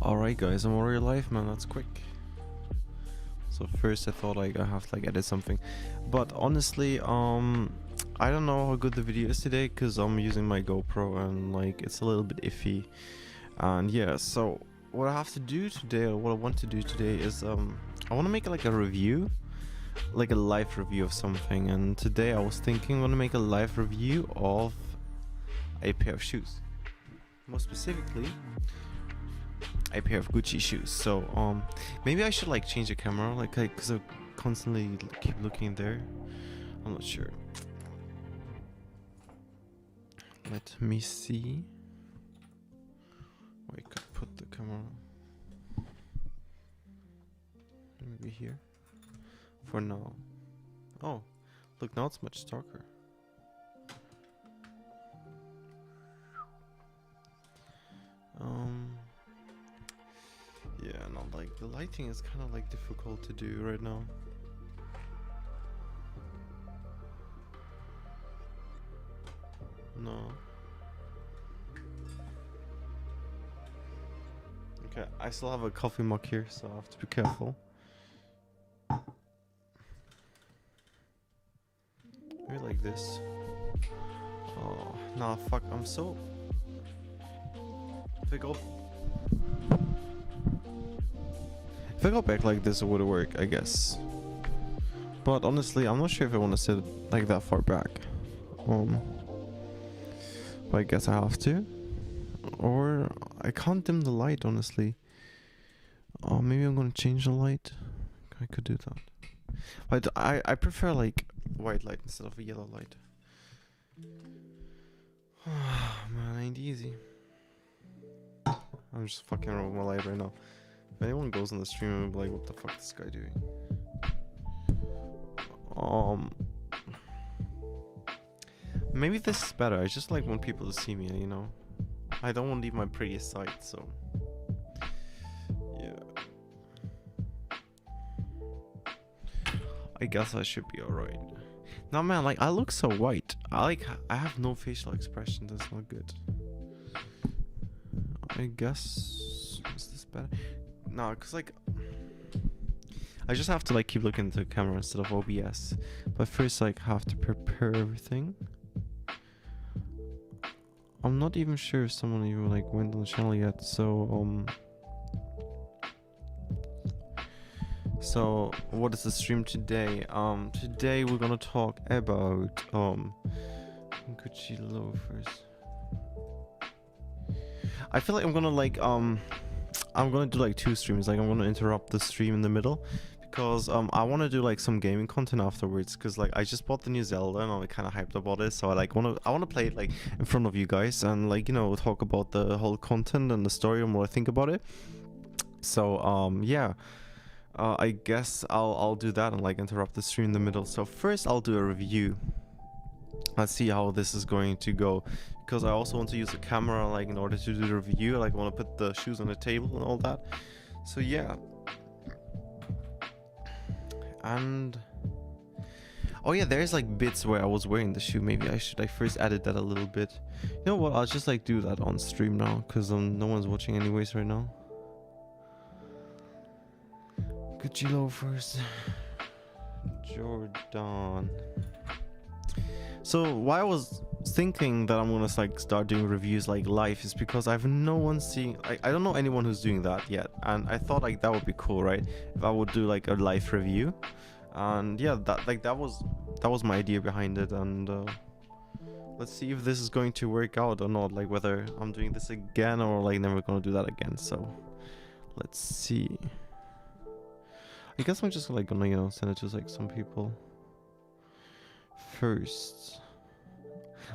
Alright guys, I'm already live, man, that's quick. So first I thought like I have to like edit something, but honestly I don't know how good the video is today because I'm using my GoPro and like it's a little bit iffy. And yeah, so what I have to do today, or what I want to do today is I want to make like a review, like a live review of something. And today I was thinking I want to make a live review of a pair of shoes, more specifically a pair of Gucci shoes. So maybe I should like change the camera, like because I constantly keep looking there. I'm not sure. Let me see. I could put the camera maybe here for now. Oh, look, now it's much darker. Yeah, no, like the lighting is kind of like difficult to do right now. No. Okay, I still have a coffee mug here, so I have to be careful. Maybe like this. Oh, nah, fuck, I'm so... If I go back like this, it would work, I guess. But honestly, I'm not sure if I want to sit like that far back. But I guess I have to. Or I can't dim the light, honestly. Oh, maybe I'm gonna change the light. I could do that. But I prefer like white light instead of a yellow light. Man, ain't easy. I'm just fucking around with my light right now. If anyone goes on the stream, I'm like, what the fuck is this guy doing? Maybe this is better. I just like want people to see me, you know. I don't want to leave my prettiest side, so yeah. I guess I should be alright. Now, man, like I look so white. I have no facial expression. That's not good. I guess is this better? No, cause like I just have to like keep looking at the camera instead of OBS. But first, like, have to prepare everything. I'm not even sure if someone even like went on the channel yet. So what is the stream today? Today we're gonna talk about Gucci loafers. I feel like I'm gonna like I'm gonna do like two streams. Like I'm gonna interrupt the stream in the middle because I want to do like some gaming content afterwards, because like I just bought the new Zelda and I'm kind of hyped about it, so I want to play it like in front of you guys and like, you know, talk about the whole content and the story and what I think about it. So yeah, I guess I'll do that and like interrupt the stream in the middle. So first I'll do a review. Let's see how this is going to go, because I also want to use the camera like in order to do the review. Like I want to put the shoes on the table and all that. So yeah. And oh yeah, there's like bits where I was wearing the shoe. Maybe I should like first edit that a little bit. You know what, I'll just like do that on stream now, because no one's watching anyways right now. Gucci loafers, Jordaan. So why I was thinking that I'm gonna like start doing reviews like live is because I have no one seeing. I don't know anyone who's doing that yet, and I thought like that would be cool, right? If I would do like a live review, and yeah, that was my idea behind it. And let's see if this is going to work out or not. Like whether I'm doing this again or like never gonna do that again. So let's see. I guess I'm just like gonna, you know, send it to like some people first.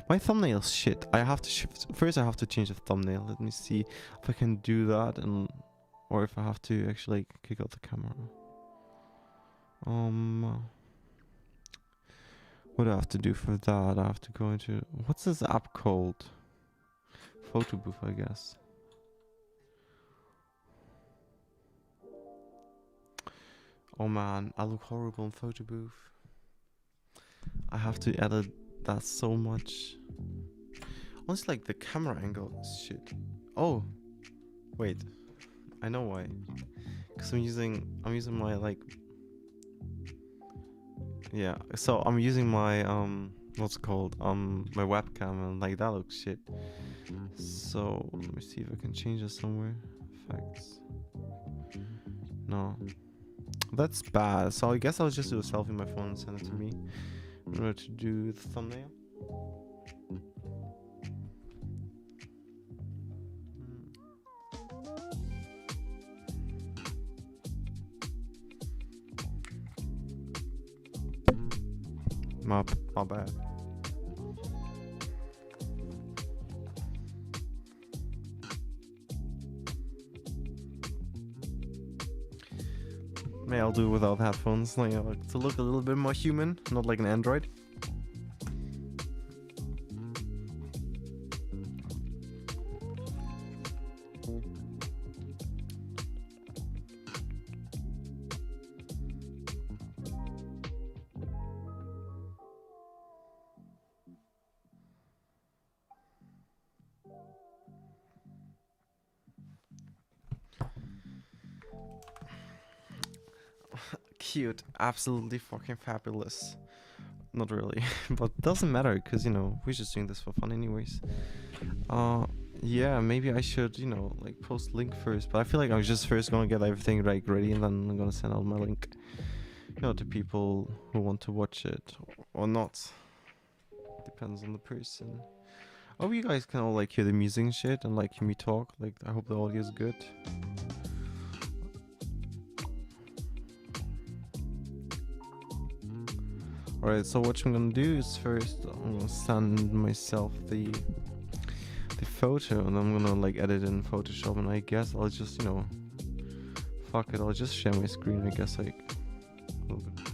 My thumbnail's shit. I have to shift. First I have to change the thumbnail. Let me see if I can do that, and or if I have to actually like kick out the camera. What do I have to do for that? I have to go into, what's this app called? Photo booth, I guess. Oh man, I look horrible in photo booth. I have to edit that so much. Honestly, like the camera angle is shit. Oh, wait. I know why. Cause I'm using my like, yeah. So I'm using my what's it called, my webcam, and like that looks shit. So let me see if I can change this somewhere. Effects. No, that's bad. So I guess I'll just do a selfie on my phone and send it to me in order to do the thumbnail. My bad. Maybe I'll do it without headphones, like to look a little bit more human, not like an android. Cute, absolutely fucking fabulous. Not really, but doesn't matter because we're just doing this for fun anyways. Uh, yeah, maybe I should like post link first, but I feel like I was just first gonna get everything like ready and then I'm gonna send out my link, to people who want to watch it or not. Depends on the person. Oh, you guys can all like hear the music and shit and like hear me talk. Like I hope the audio is good. Alright, so what I'm gonna do is first I'm gonna send myself the photo and I'm gonna like edit in Photoshop, and I guess I'll just fuck it, I'll just share my screen, I guess, like a little bit.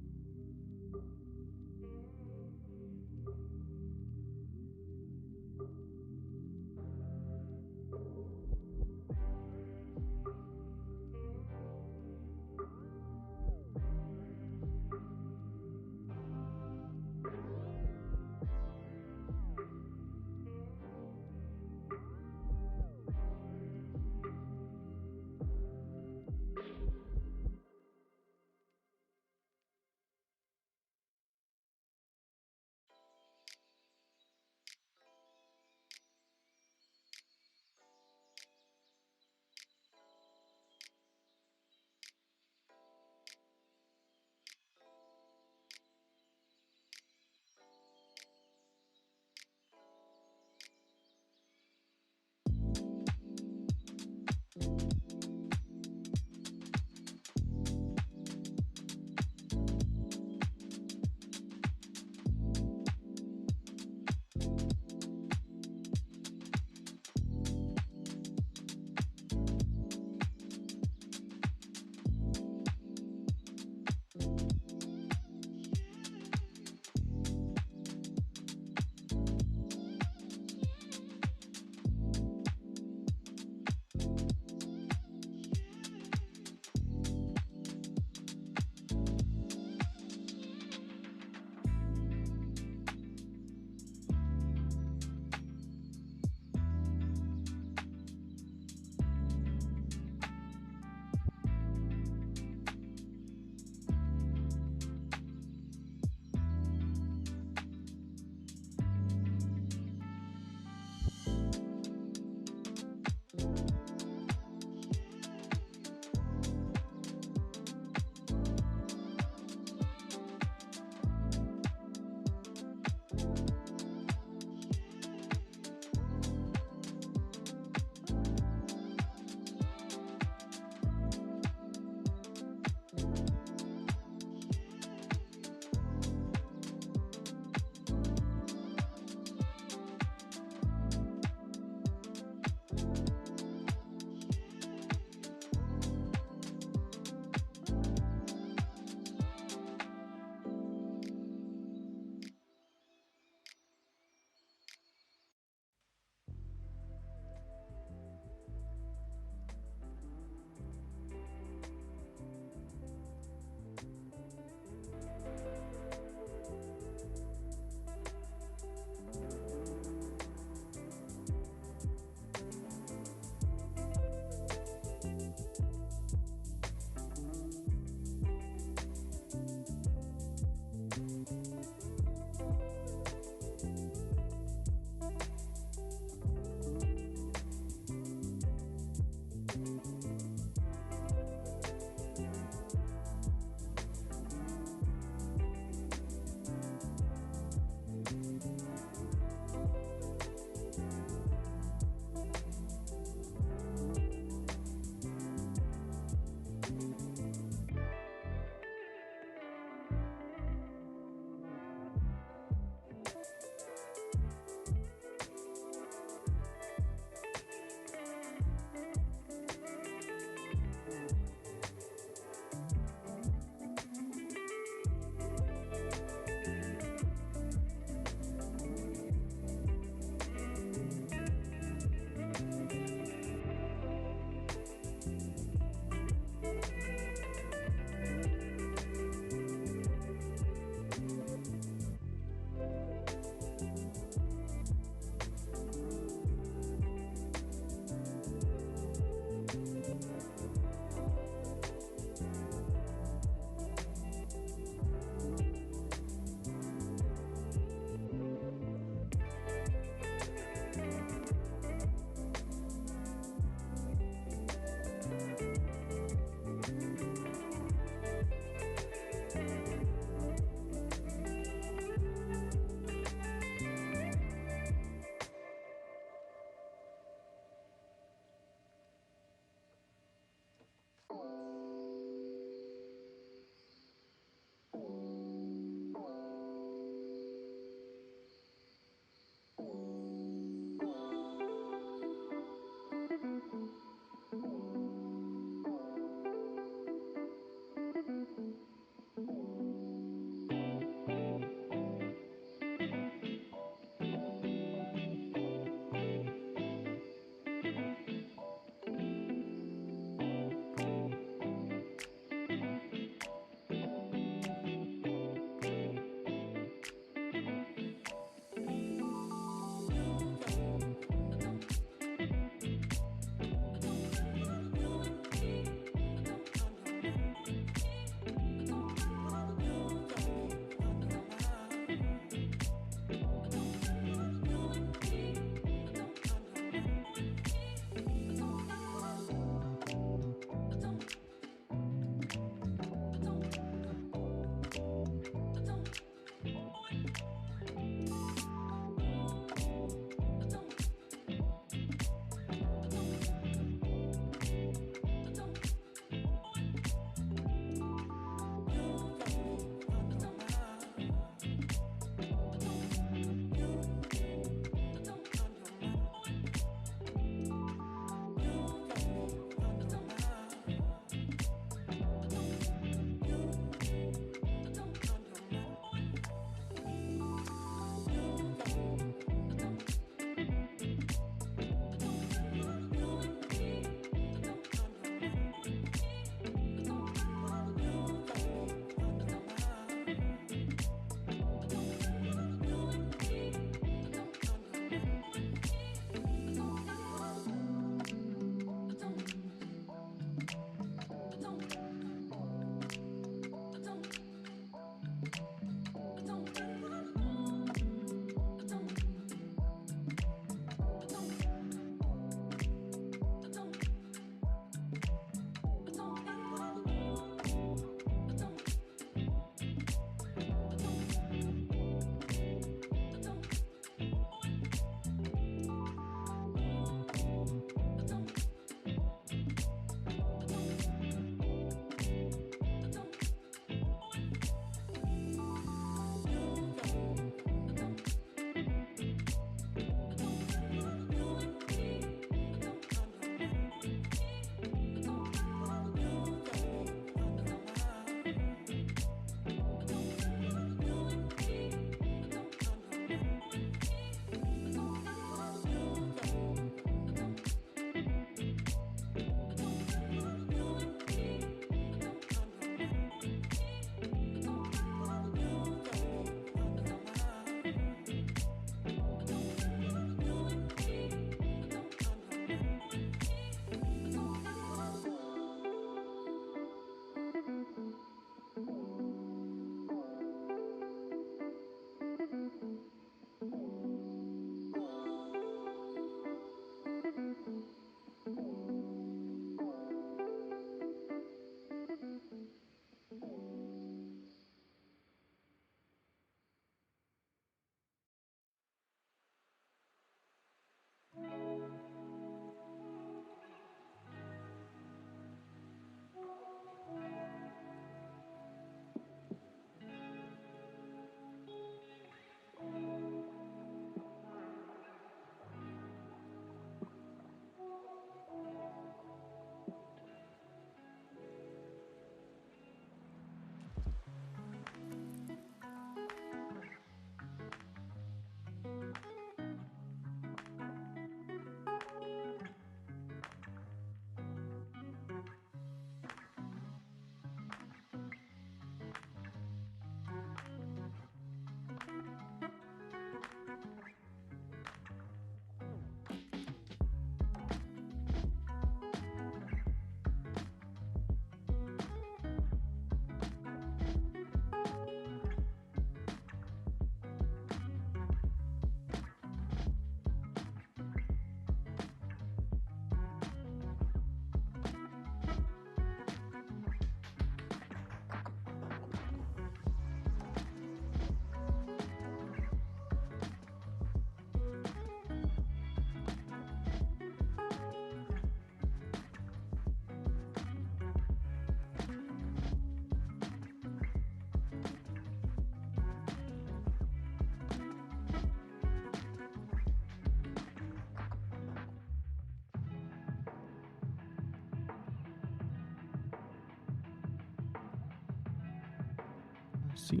See?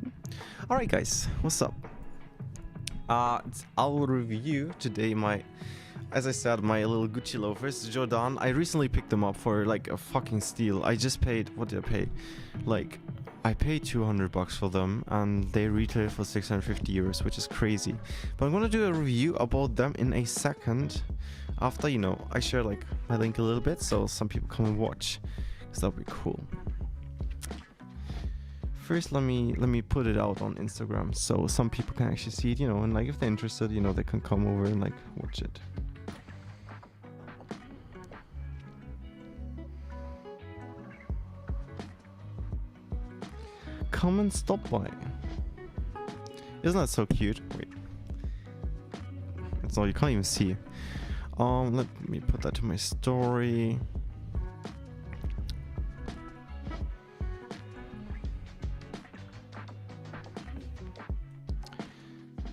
Alright guys, what's up? I'll review today as I said, my little Gucci loafers, Jordaan. I recently picked them up for like a fucking steal. I just paid, what did I pay? Like, I paid 200 bucks for them and they retail for 650 euros, which is crazy. But I'm gonna do a review about them in a second after, you know, I share like my link a little bit so some people come and watch, because that'll be cool. First, let me put it out on Instagram so some people can actually see it, you know, and like if they're interested, you know, they can come over and like watch it. Come and stop by. Isn't that so cute? Wait. It's all, you can't even see. Let me put that to my story.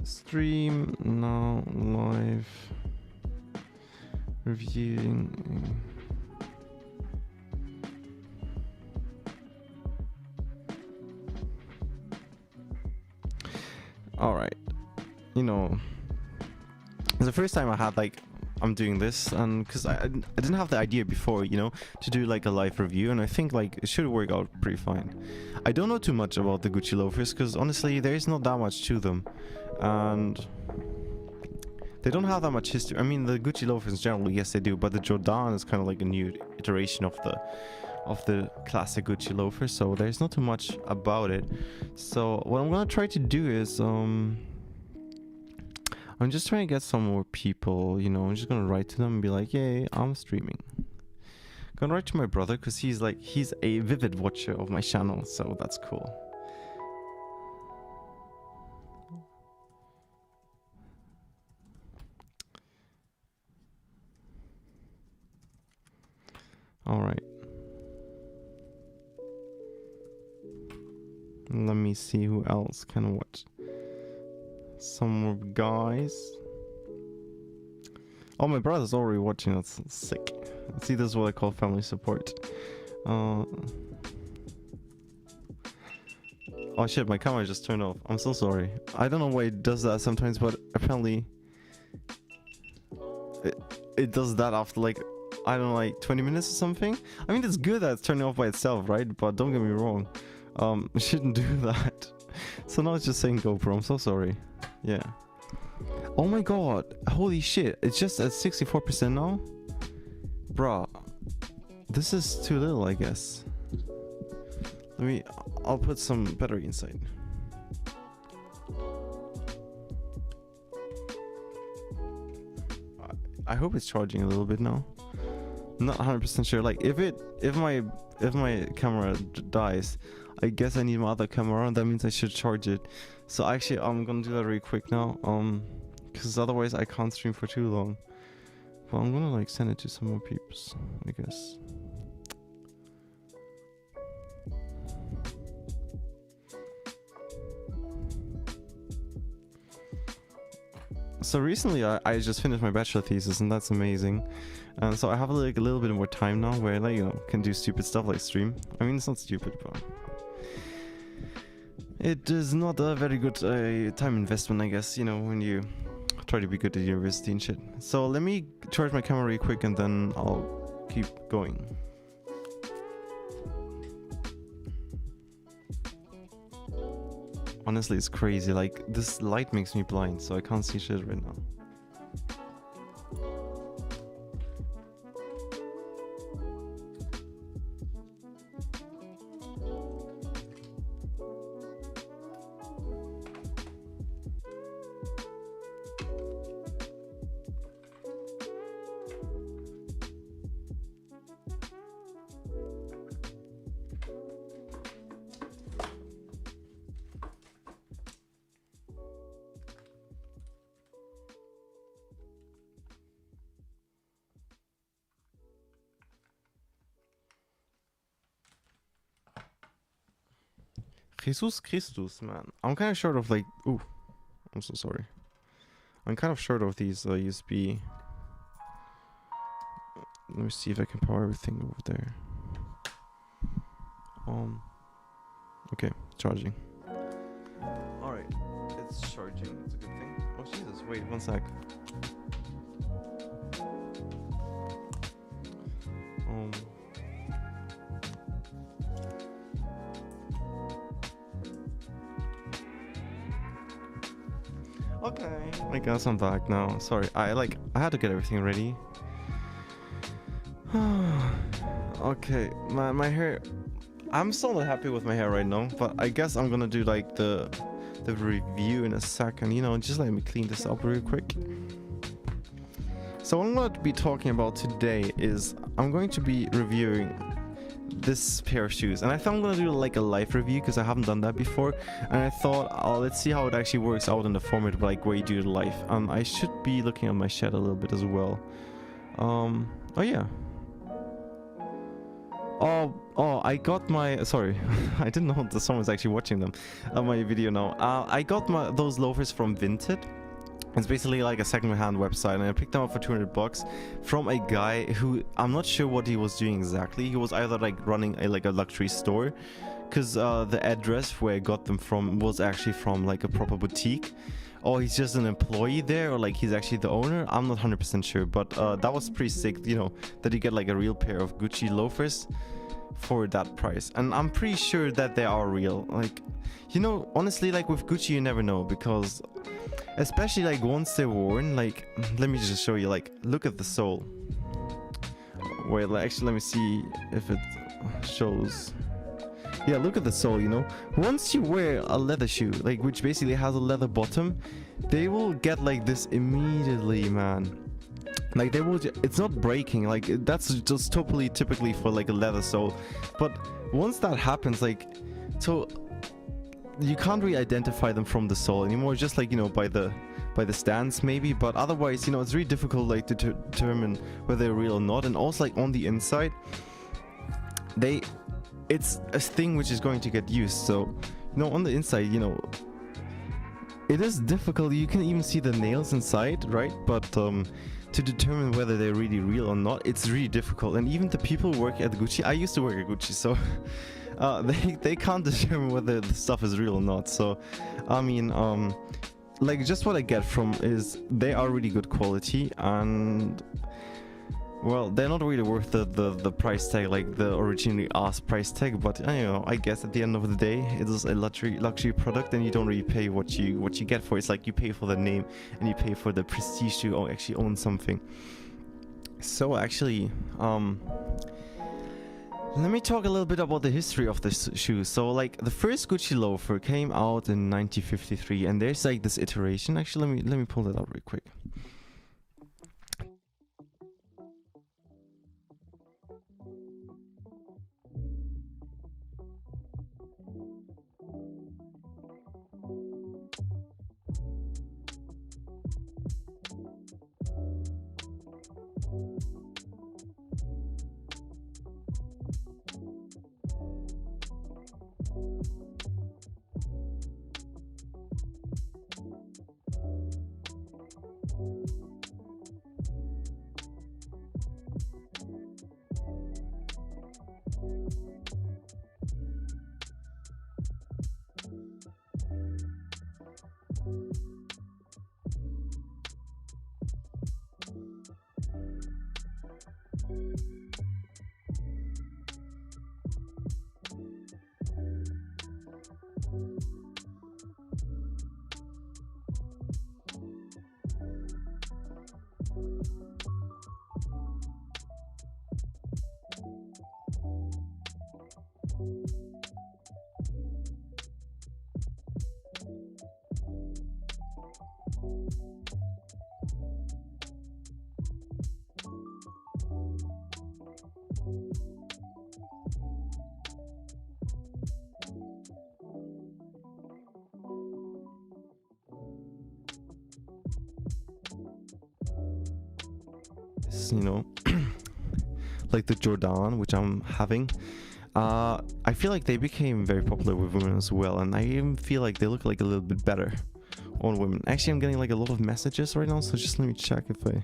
Stream now live reviewing. All right, you know, it's the first time I had like I'm doing this, and because I didn't have the idea before, you know, to do like a live review, and I think like it should work out pretty fine. I don't know too much about the Gucci loafers because honestly there is not that much to them, and they don't have that much history. I mean, the Gucci loafers in general, yes they do, but the Jordaan is kind of like a new iteration of the classic Gucci loafer, so there's not too much about it. So what I'm gonna try to do is I'm just trying to get some more people, you know. I'm just gonna write to them and be like, yay, I'm streaming. Gonna write to my brother because he's a vivid watcher of my channel, so that's cool. All right. Let me see who else can watch. Some more guys. Oh, my brother's already watching. That's sick. See, this is what I call family support. Oh shit, my camera just turned off. I'm so sorry. I don't know why it does that sometimes, but apparently it does that after like, I don't know, like 20 minutes or something. I mean, it's good that it's turning off by itself, right? But don't get me wrong. It shouldn't do that. So now it's just saying GoPro. I'm so sorry. Yeah. Oh my god. Holy shit. It's just at 64% now? Bruh. This is too little, I guess. I'll put some battery inside. I hope it's charging a little bit now. I'm not 100% sure. Like if my camera dies, I guess I need my other camera, and that means I should charge it. So actually, I'm gonna do that really quick now, because otherwise I can't stream for too long. But I'm gonna like send it to some more peeps, I guess. So recently I just finished my bachelor thesis, and that's amazing. And so I have like a little bit more time now where I like, you know, can do stupid stuff like stream. I mean, it's not stupid, but it is not a very good time investment, I guess, you know, when you try to be good at university and shit. So let me charge my camera really quick and then I'll keep going. Honestly, it's crazy. Like, this light makes me blind, so I can't see shit right now. Jesus Christus, man. I'm kind of short of like... Ooh. I'm so sorry. I'm kind of short of these USB... Let me see if I can power everything over there. Okay, charging. it's charging. It's a good thing. Oh Jesus! Wait, one sec. Okay, I guess I'm back now. Sorry, I had to get everything ready. Okay, my hair. I'm still not happy with my hair right now, but I guess I'm gonna do like the review in a second. You know, just let me clean this up real quick. So what I'm going to be talking about today is I'm going to be reviewing this pair of shoes, and I thought I'm gonna do like a live review because I haven't done that before, and I thought let's see how it actually works out in the format like where you do it live. I should be looking at my shed a little bit as well. Oh yeah. Oh, I got my, sorry, I didn't know that someone was actually watching them, my video now. I got those loafers from Vinted. It's basically like a second-hand website, and I picked them up for $200 from a guy who I'm not sure what he was doing exactly. He was either like running a luxury store, because the address where I got them from was actually from like a proper boutique, or he's just an employee there, or like he's actually the owner. I'm not 100% sure, but that was pretty sick, you know, that you get like a real pair of Gucci loafers for that price. And I'm pretty sure that they are real. Like, you know, honestly, like with Gucci you never know, because especially like once they're worn, like, let me just show you, like, look at the sole. Wait, actually let me see if it shows. Yeah, look at the sole, you know. Once you wear a leather shoe, like, which basically has a leather bottom, they will get like this immediately, man. Like, they will it's not breaking, like, that's just totally typically for like a leather sole. But once that happens, like, so you can't really identify them from the sole anymore, just like, you know, by the stance maybe, but otherwise, you know, it's really difficult like to determine whether they're real or not. And also, like, on the inside, it's a thing which is going to get used, so, you know, on the inside, you know, it is difficult. You can even see the nails inside, right? But to determine whether they're really real or not, it's really difficult. And even the people who work at Gucci, I used to work at Gucci, so they can't determine whether the stuff is real or not. So I mean, like, just what I get from is they are really good quality, and well, they're not really worth the price tag, like the originally asked price tag. But you know, I guess at the end of the day, it is a luxury product, and you don't really pay what you get for it. It's like you pay for the name and you pay for the prestige to actually own something. So actually, let me talk a little bit about the history of this shoe. So, like, the first Gucci loafer came out in 1953, and there's like this iteration. Actually, let me pull that out real quick. You know, like the Jordaan, which I'm having, I feel like they became very popular with women as well, and I even feel like they look like a little bit better on women. Actually, I'm getting like a lot of messages right now, so just let me check if I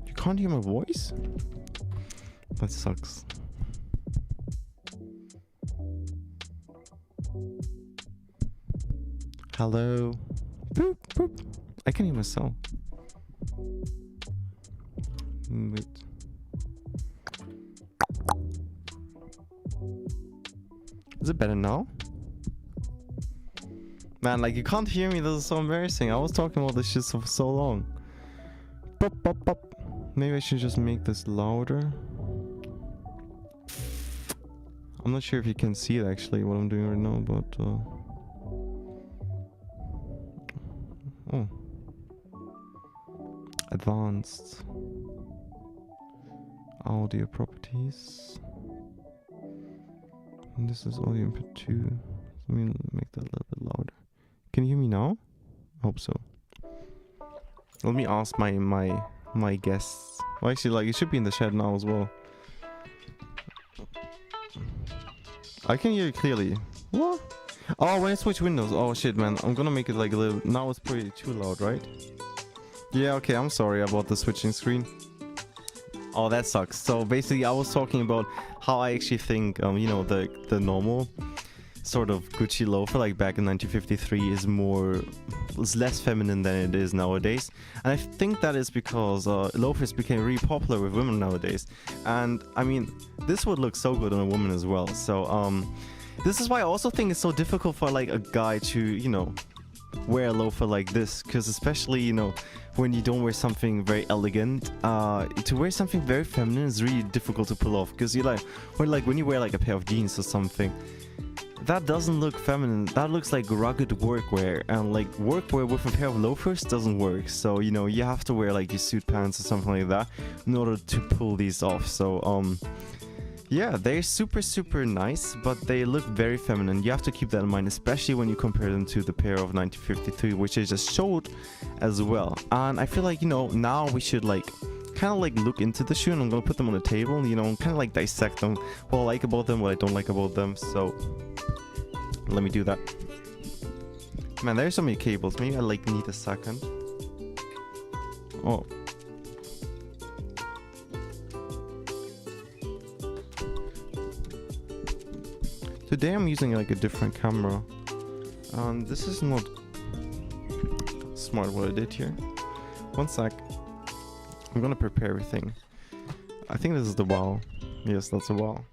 you can't hear my voice? That sucks. Hello. Boop, boop. I can hear myself. Wait. Is it better now? Man, like, you can't hear me. This is so embarrassing. I was talking about this shit for so long. Pop, pop, pop. Maybe I should just make this louder. I'm not sure if you can see it actually, what I'm doing right now, but oh. Advanced audio properties. And this is audio input 2. Let me make that a little bit louder. Can you hear me now? I hope so. Let me ask my guests. Well, actually, like, it should be in the chat now as well. I can hear you clearly. What? Oh, when I switch windows. Oh shit, man. I'm gonna make it like a little. Now it's pretty too loud, right? Yeah, okay. I'm sorry about the switching screen. Oh, that sucks. So basically, I was talking about how I actually think, you know, the normal sort of Gucci loafer, like back in 1953, is less feminine than it is nowadays. And I think that is because loafers became really popular with women nowadays. And I mean, this would look so good on a woman as well. So this is why I also think it's so difficult for like a guy to, you know, wear a loafer like this, because especially, you know, when you don't wear something very elegant, to wear something very feminine is really difficult to pull off, because you like when you wear like a pair of jeans or something, that doesn't look feminine. That looks like rugged workwear, and like workwear with a pair of loafers doesn't work. So, you know, you have to wear like your suit pants or something like that in order to pull these off. So yeah, they're super nice, but they look very feminine. You have to keep that in mind, especially when you compare them to the pair of 1953, which I just showed as well. And I feel like, you know, now we should like kind of like look into the shoe, and I'm gonna put them on the table, you know, and kind of like dissect them, what I like about them, what I don't like about them. So let me do that. Man, there's so many cables. Maybe I like need a second. Oh. Today I'm using like a different camera. This is not smart what I did here. One sec. I'm gonna prepare everything. I think this is the wow. Yes, that's a wow.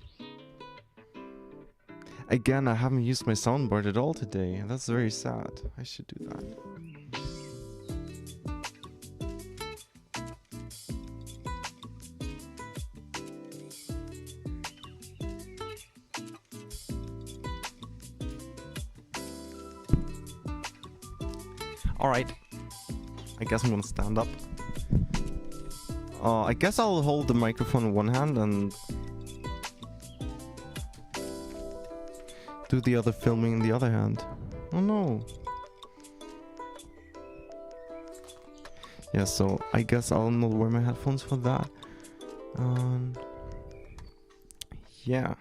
Again, I haven't used my soundboard at all today. That's very sad. I should do that. Alright. I guess I'm gonna stand up. I guess I'll hold the microphone in one hand and do the other filming in the other hand. Oh no. Yeah, so I guess I'll not wear my headphones for that. Yeah.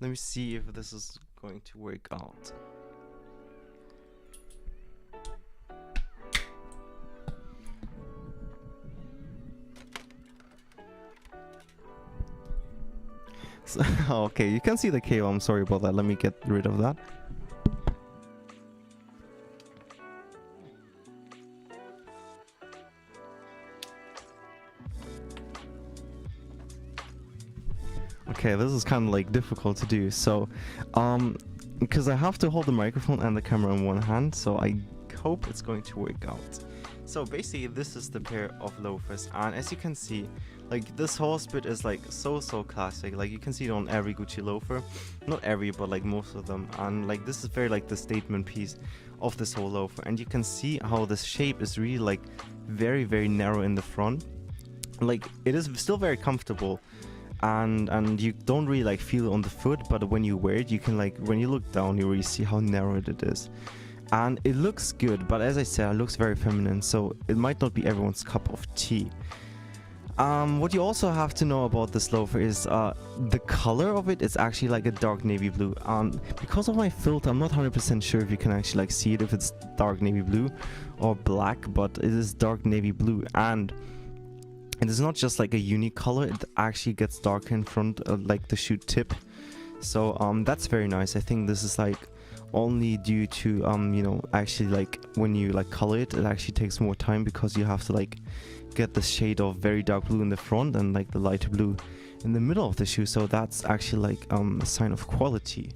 Let me see if this is going to work out. Okay, you can see the cable. I'm sorry about that. Let me get rid of that. Okay, this is kind of like difficult to do. So, because I have to hold the microphone and the camera in one hand, so I hope it's going to work out. So basically, this is the pair of loafers, and as you can see, like this whole bit is like so classic. Like you can see it on every Gucci loafer, not every, but like most of them. And like this is very like the statement piece of this whole loafer, and you can see how this shape is really like very narrow in the front. Like it is still very comfortable, and you don't really like feel it on the foot, but when you wear it, you can like, when you look down, you really see how narrow it is. And it looks good, but as I said, it looks very feminine, so it might not be everyone's cup of tea. What you also have to know about this loafer is the color of it is actually like a dark navy blue. Because of my filter, I'm not 100% sure if you can actually like see it, if it's dark navy blue or black, but it is dark navy blue. And it is not just like a unique color, it actually gets darker in front of like the shoe tip. So that's very nice. I think this is like only due to actually like when you like color it, it actually takes more time because you have to like get the shade of very dark blue in the front and like the lighter blue in the middle of the shoe. So that's actually like a sign of quality.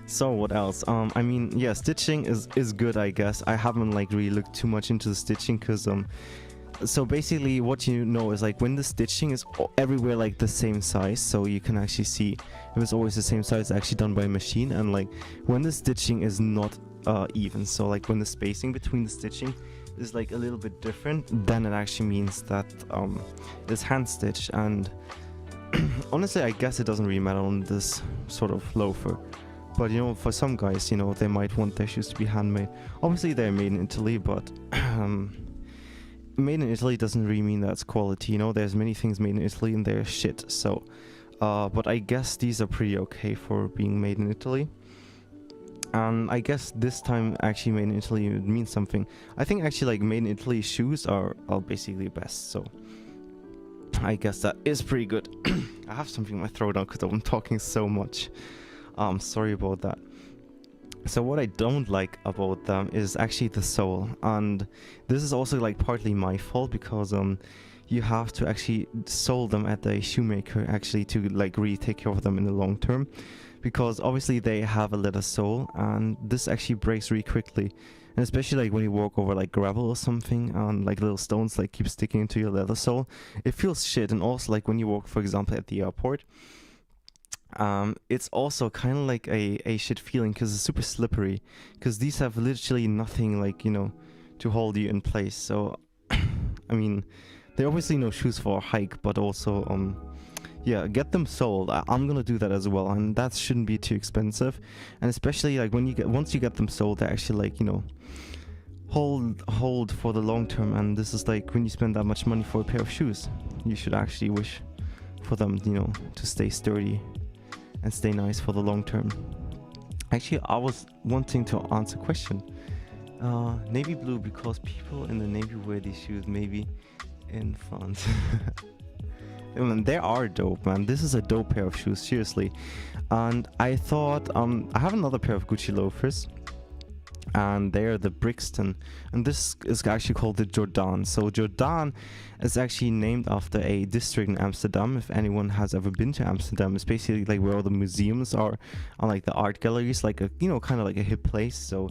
So what else? I mean, yeah, stitching is good, I guess. I haven't like really looked too much into the stitching because so basically what you know is like when the stitching is everywhere like the same size, so you can actually see if it's always the same size, actually done by a machine. And like when the stitching is not even, so like when the spacing between the stitching is like a little bit different, then it actually means that it's hand stitched. And honestly, I guess it doesn't really matter on this sort of loafer. But for some guys, they might want their shoes to be handmade. Obviously, they're made in Italy, but made in Italy doesn't really mean that's quality. There's many things made in Italy and they're shit. So, but I guess these are pretty okay for being made in Italy. And I guess this time actually made in Italy means something. I think actually like made in Italy shoes are basically best. So I guess that is pretty good. I have something in my throat now because I'm talking so much. Sorry about that. So what I don't like about them is actually the sole, and this is also like partly my fault because you have to actually sole them at the shoemaker actually to like really take care of them in the long term, because obviously they have a leather sole and this actually breaks really quickly, and especially like when you walk over like gravel or something and like little stones like keep sticking into your leather sole, it feels shit. And also like when you walk, for example, at the airport, it's also kind of like a shit feeling because it's super slippery, because these have literally nothing like to hold you in place. So I mean, they're obviously no shoes for a hike, but also yeah, get them sold. I'm gonna do that as well, and that shouldn't be too expensive. And especially like once you get them sold, they actually like hold for the long term. And this is like when you spend that much money for a pair of shoes, you should actually wish for them to stay sturdy and stay nice for the long term. Actually, I was wanting to answer a question. Navy blue, because people in the Navy wear these shoes, maybe in France. I mean, they are dope, man. This is a dope pair of shoes, seriously. And I thought, I have another pair of Gucci loafers, and they are the Brixton, and this is actually called the Jordaan. So Jordaan is actually named after a district in Amsterdam. If anyone has ever been to Amsterdam, it's basically like where all the museums are like the art galleries, like a kind of like a hip place. So,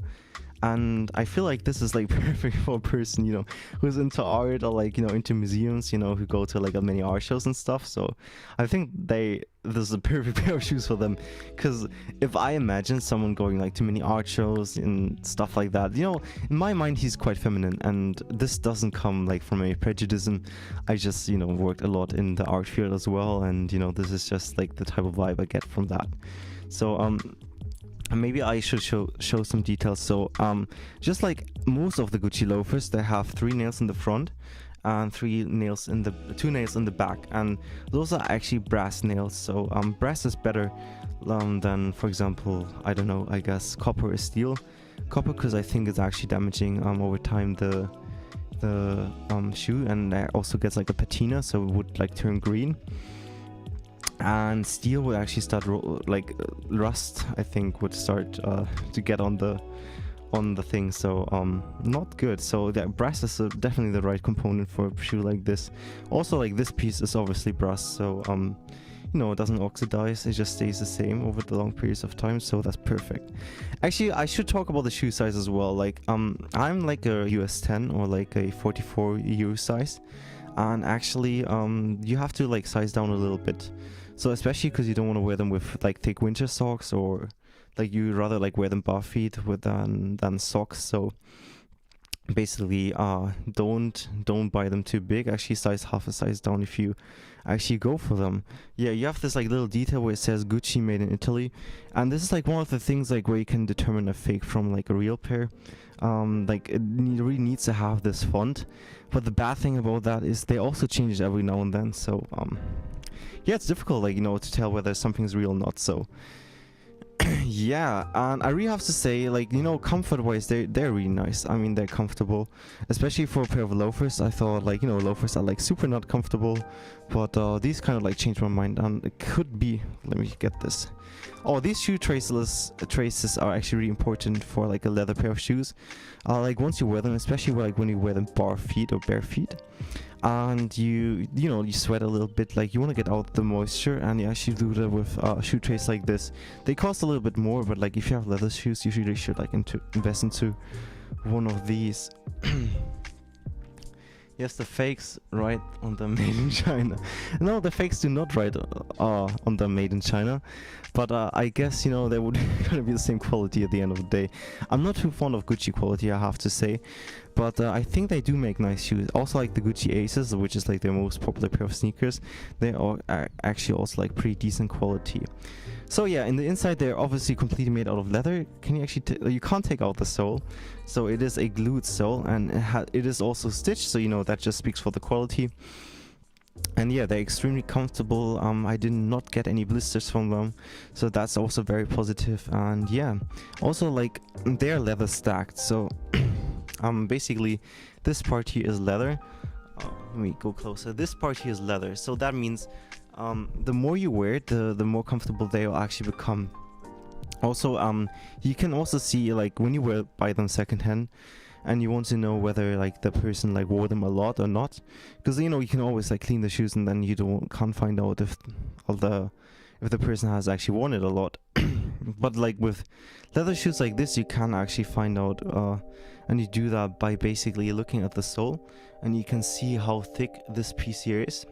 and I feel like this is like perfect for a person who's into art, or like into museums, who go to like many art shows and stuff. So I think this is a perfect pair of shoes for them, because if I imagine someone going like to many art shows and stuff like that, in my mind he's quite feminine, and this doesn't come like from a prejudice. I just worked a lot in the art field as well, and this is just like the type of vibe I get from that. So maybe I should show some details. So just like most of the Gucci loafers, they have 3 nails in the front and 2 nails in the back, and those are actually brass nails. So brass is better than, for example, I don't know, I guess copper is steel. Copper, because I think it's actually damaging over time the shoe, and it also gets like a patina, so it would like turn green. And steel would actually start rust, I think, would start to get on the thing. So not good. So that brass is definitely the right component for a shoe like this. Also, like this piece is obviously brass, so it doesn't oxidize, it just stays the same over the long periods of time, so that's perfect. Actually, I should talk about the shoe size as well. Like I'm like a US 10 or like a 44 EU size, and actually you have to like size down a little bit. So especially because you don't want to wear them with like thick winter socks, or like you rather like wear them bare feet than socks. So basically don't buy them too big. Actually size half a size down if you actually go for them. Yeah, you have this like little detail where it says Gucci made in Italy, and this is like one of the things like where you can determine a fake from like a real pair. Like it really needs to have this font, but the bad thing about that is they also change it every now and then. So yeah, it's difficult, like to tell whether something's real or not. So Yeah, and I really have to say, like, you know, comfort-wise, they're really nice. I mean, they're comfortable, especially for a pair of loafers. I thought, like, you know, loafers are like super not comfortable, but these kind of like changed my mind, and it could be. Let me get this. Oh, these shoe traces are actually really important for like a leather pair of shoes. Like once you wear them, especially like when you wear them bare feet, and you know you sweat a little bit, like you want to get out the moisture, and you actually do that with shoe trace like this. They cost a little bit more, but like if you have leather shoes, you really should like invest into one of these. Yes, the fakes write on the made in China. No, the fakes do not write on the made in China, but I guess, you know, they would gonna be the same quality at the end of the day. I'm not too fond of Gucci quality, I have to say, but I think they do make nice shoes. Also, like the Gucci Aces, which is like their most popular pair of sneakers, they are actually also like pretty decent quality. So yeah, in the inside they're obviously completely made out of leather. Can you actually you can't take out the sole, so it is a glued sole, and it is also stitched, so you know that just speaks for the quality. And yeah, they're extremely comfortable. I did not get any blisters from them, so that's also very positive. And yeah, also like they're leather stacked, so basically this part here is leather. Let me go closer. This part here is leather, so that means the more you wear it, the more comfortable they will actually become. Also, you can also see, like, when you buy them secondhand, and you want to know whether like the person like wore them a lot or not, because you know you can always like clean the shoes, and then you can't find out if the person has actually worn it a lot. But like with leather shoes like this, you can actually find out, and you do that by basically looking at the sole, and you can see how thick this piece here is.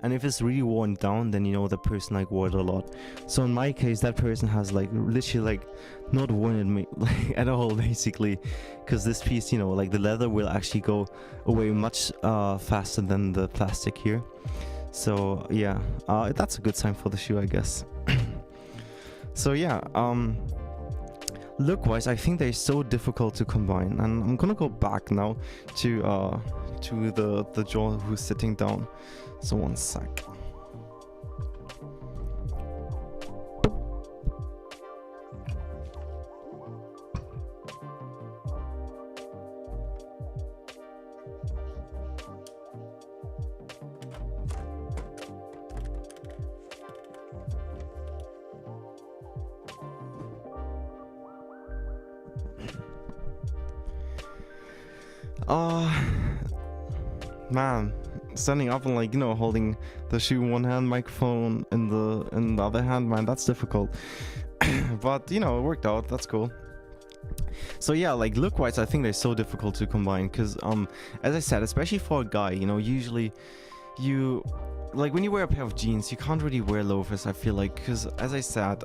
And if it's really worn down, then you know the person like wore it a lot. So in my case, that person has like literally like not worn it like at all, basically, because this piece, you know, like the leather will actually go away much faster than the plastic here. So yeah, that's a good sign for the shoe, I guess. So yeah, look-wise, I think they're so difficult to combine, and I'm gonna go back now to the jaw who's sitting down. So one sec. Man, standing up and like, you know, holding the shoe in one hand, microphone in the other hand, man, that's difficult. But you know, it worked out. That's cool. So yeah, like look-wise, I think they're so difficult to combine, because as I said, especially for a guy, you know, usually you like when you wear a pair of jeans, you can't really wear loafers, I feel like, because as I said,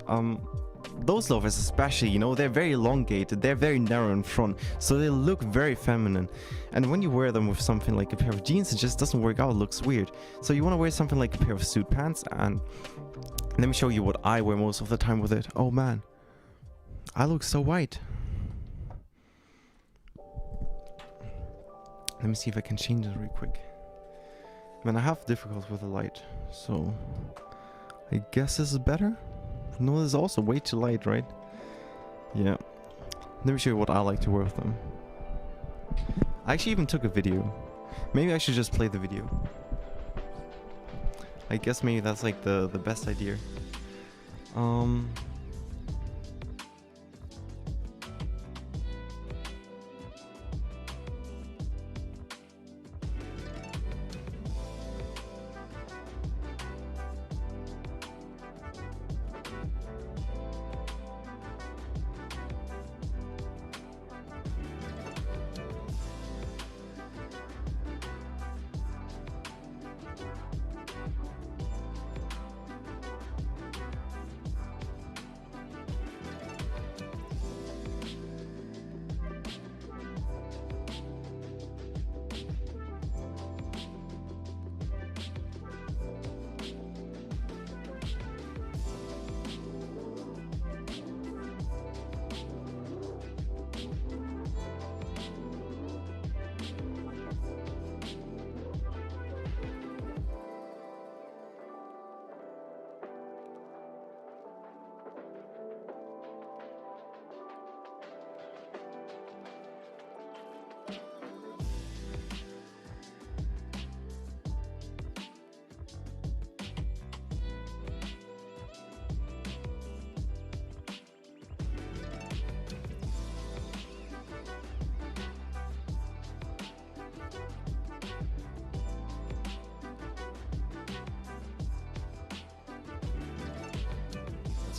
those loafers especially, you know, they're very elongated, they're very narrow in front, so they look very feminine. And when you wear them with something like a pair of jeans, it just doesn't work out, it looks weird. So you want to wear something like a pair of suit pants, and let me show you what I wear most of the time with it. Oh man, I look so white. Let me see if I can change it real quick. Man, I have difficulty with the light, so I guess this is better. No, this is also way too light, right? Yeah. Let me show you what I like to wear with them. I actually even took a video. Maybe I should just play the video. I guess maybe that's like the best idea.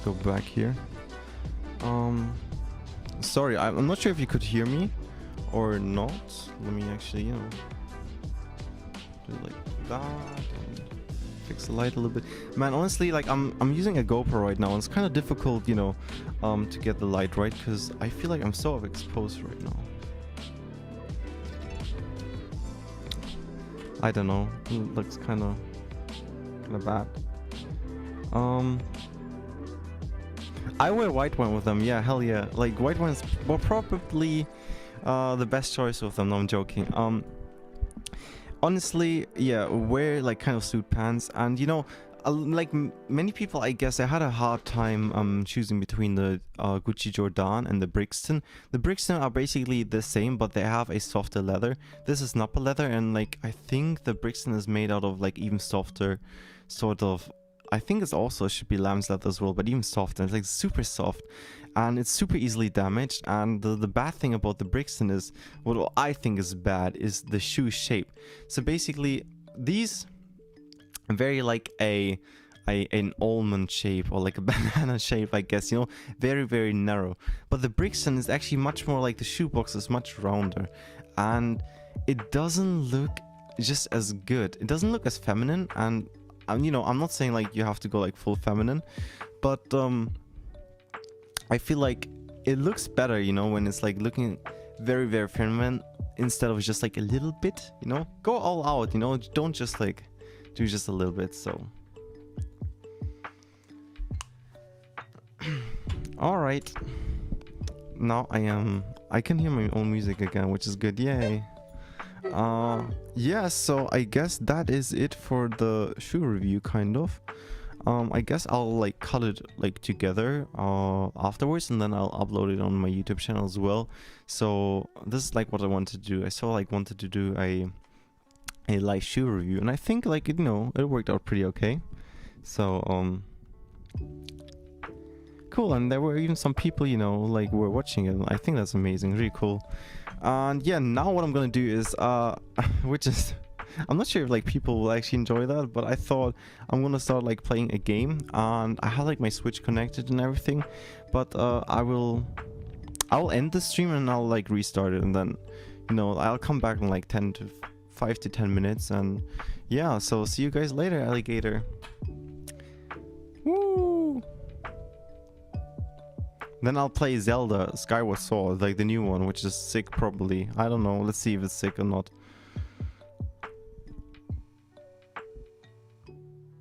go back here. Sorry, I'm not sure if you could hear me or not. Let me actually, you know, do it like that and fix the light a little bit. Man, honestly, like I'm using a GoPro right now, and it's kind of difficult, you know, to get the light right, because I feel like I'm so exposed right now. I don't know. It looks kind of bad. I wear white wine with them. Yeah, hell yeah. Like white wine's well, probably the best choice with them. No, I'm joking. Honestly, yeah, wear like kind of suit pants, and you know, like many people, I guess I had a hard time choosing between the Gucci Jordaan and the Brixton. The Brixton are basically the same, but they have a softer leather. This is Nappa leather, and like I think the Brixton is made out of like even softer sort of, I think it's also should be lamb's leather as well, but even softer. It's like super soft, and it's super easily damaged. And the bad thing about the Brixton is, what I think is bad, is the shoe shape. So basically these very like an almond shape, or like a banana shape, I guess, you know, very, very narrow. But the Brixton is actually much more like, the shoebox is much rounder, and it doesn't look just as good. It doesn't look as feminine, and you know, I'm not saying like you have to go like full feminine, but I feel like it looks better, you know, when it's like looking very, very feminine instead of just like a little bit, you know. Go all out, you know, don't just like do just a little bit. So all right, now I can hear my own music again, which is good. Yay. Yeah, so I guess that is it for the shoe review, kind of. I guess I'll like cut it like together afterwards, and then I'll upload it on my YouTube channel as well. So this is like what I wanted to do. I sort of like wanted to do a live shoe review, and I think like, you know, it worked out pretty okay. So cool, and there were even some people, you know, like were watching it. I think that's amazing, really cool. And yeah, now what I'm gonna do is which is, I'm not sure if like people will actually enjoy that, but I thought I'm gonna start like playing a game, and I have like my Switch connected and everything, but I'll end the stream and I'll like restart it, and then, you know, I'll come back in like 5 to 10 minutes, and yeah, so see you guys later, alligator. Woo! Then I'll play Zelda Skyward Sword, like the new one, which is sick probably. I don't know, let's see if it's sick or not.